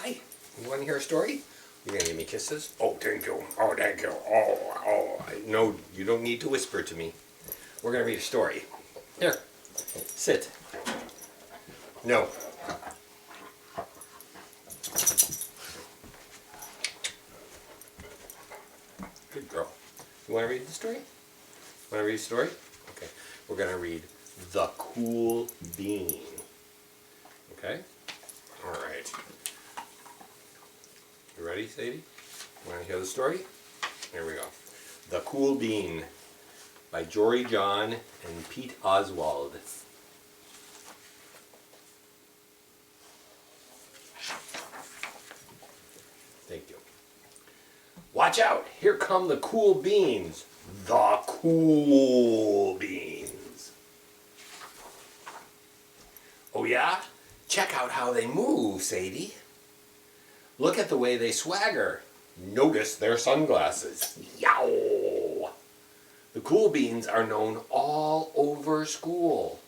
Hi. You want to hear a story? You're going to give me kisses? Oh, thank you. Oh, thank you. Oh. No, you don't need to whisper to me. We're going to read a story. Here. Sit. No. Good girl. You want to read the story? Want to read a story? Okay. We're going to read The Cool Bean. Okay? All right. You ready, Sadie? Want to hear the story? Here we go. The Cool Bean by Jory John and Pete Oswald. Thank you. Watch out! Here come the cool beans. The cool beans. Oh yeah? Check out how they move, Sadie. Look at the way they swagger. Notice their sunglasses. Yow! The cool beans are known all over school.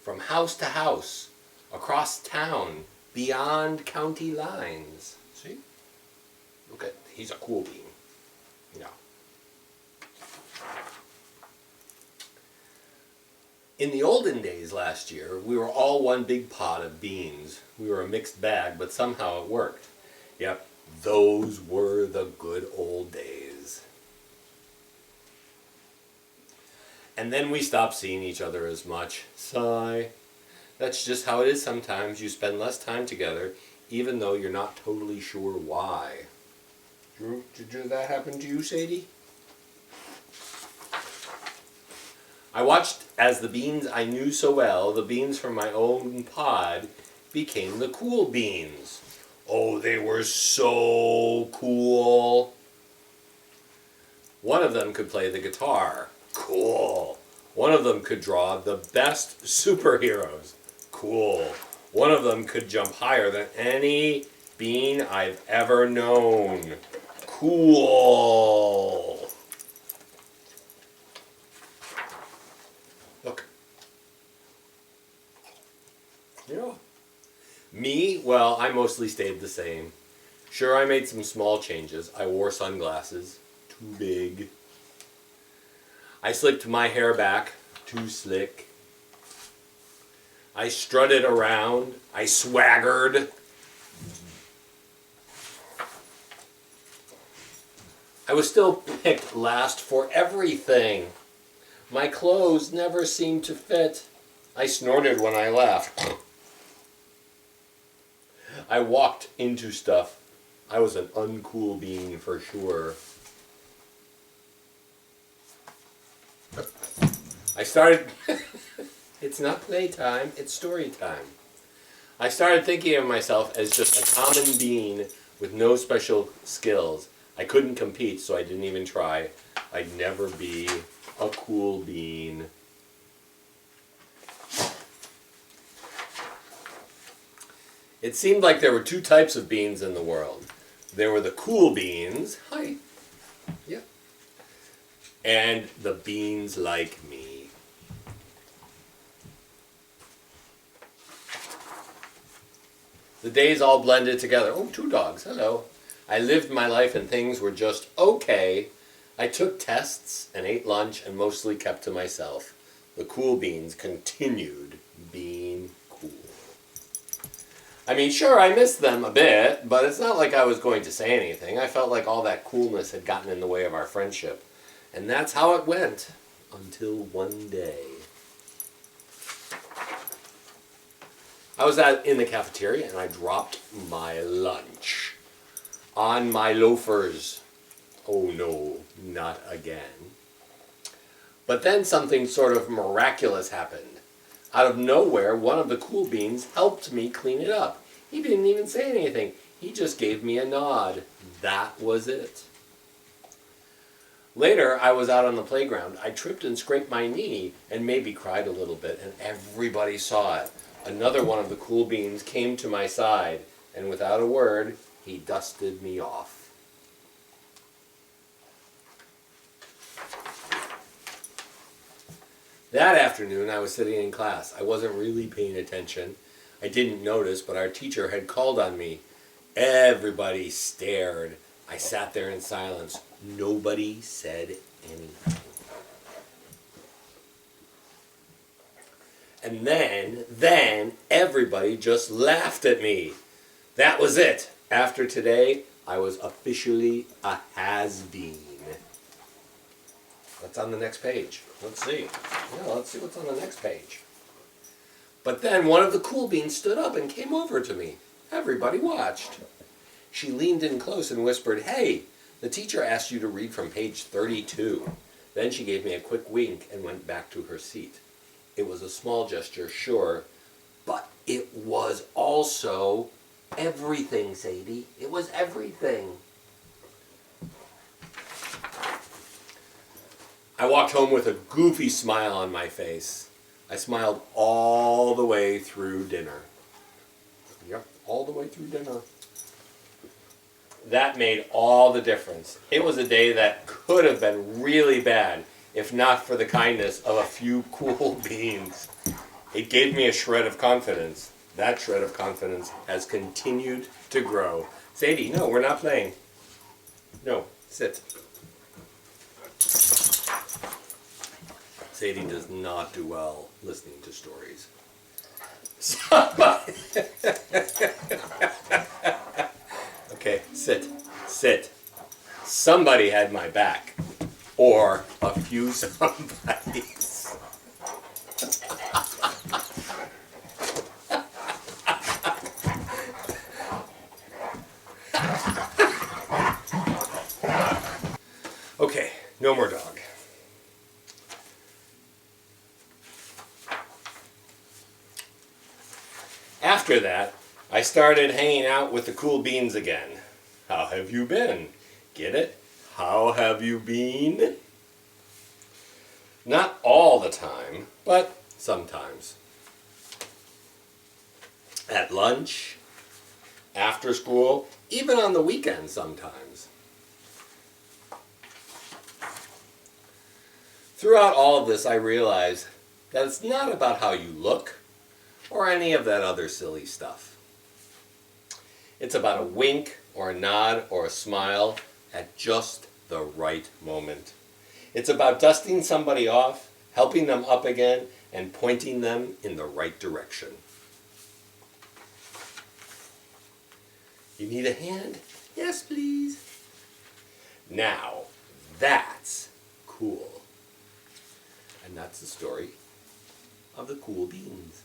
From house to house, across town, beyond county lines. See? Look at, he's a cool bean. Yeah. In the olden days last year, we were all one big pot of beans. We were a mixed bag, but somehow it worked. Yep, those were the good old days. And then we stopped seeing each other as much. Sigh. That's just how it is sometimes. You spend less time together, even though you're not totally sure why. Did that happen to you, Sadie? I watched as the beans I knew so well, the beans from my own pod, became the cool beans. Oh, they were so cool. One of them could play the guitar. Cool. One of them could draw the best superheroes. Cool. One of them could jump higher than any bean I've ever known. Cool. Look. Yeah. Me, well, I mostly stayed the same. Sure, I made some small changes. I wore sunglasses. Too big. I slicked my hair back. Too slick. I strutted around. I swaggered. I was still picked last for everything. My clothes never seemed to fit. I snorted when I laughed. I walked into stuff. I was an uncool bean for sure. I started... It's not playtime, it's story time. I started thinking of myself as just a common bean with no special skills. I couldn't compete, so I didn't even try. I'd never be a cool bean. It seemed like there were two types of beans in the world. There were the cool beans. Hi. Yeah. And the beans like me. The days all blended together. Oh, two dogs. Hello. I lived my life and things were just okay. I took tests and ate lunch and mostly kept to myself. The cool beans continued being cool. I mean, sure, I missed them a bit, but it's not like I was going to say anything. I felt like all that coolness had gotten in the way of our friendship. And that's how it went until one day. I was in the cafeteria and I dropped my lunch on my loafers. Oh no, not again. But then something sort of miraculous happened. Out of nowhere, one of the cool beans helped me clean it up. He didn't even say anything. He just gave me a nod. That was it. Later, I was out on the playground. I tripped and scraped my knee and maybe cried a little bit, and everybody saw it. Another one of the cool beans came to my side, and without a word, he dusted me off. That afternoon, I was sitting in class. I wasn't really paying attention. I didn't notice, but our teacher had called on me. Everybody stared. I sat there in silence. Nobody said anything. And then everybody just laughed at me. That was it. After today, I was officially a has-been. What's on the next page? Let's see. Yeah, let's see what's on the next page. But then one of the cool beans stood up and came over to me. Everybody watched. She leaned in close and whispered, "Hey, the teacher asked you to read from page 32. Then she gave me a quick wink and went back to her seat. It was a small gesture, sure, but it was also everything, Sadie. It was everything." I walked home with a goofy smile on my face. I smiled all the way through dinner. Yep, all the way through dinner. That made all the difference. It was a day that could have been really bad if not for the kindness of a few cool beans. It gave me a shred of confidence. That shred of confidence has continued to grow. Sadie, no, we're not playing. No, sit. Sadie does not do well listening to stories. Okay, sit, sit. Somebody had my back. Or a few somebodies. Okay, no more dog. After that, I started hanging out with the cool beans again. How have you been? Get it? How have you been? Not all the time, but sometimes. At lunch, after school, even on the weekends sometimes. Throughout all of this, I realized that it's not about how you look or any of that other silly stuff. It's about a wink or a nod or a smile at just the right moment. It's about dusting somebody off, helping them up again, and pointing them in the right direction. You need a hand? Yes, please. Now, that's cool. And that's the story of the cool beans.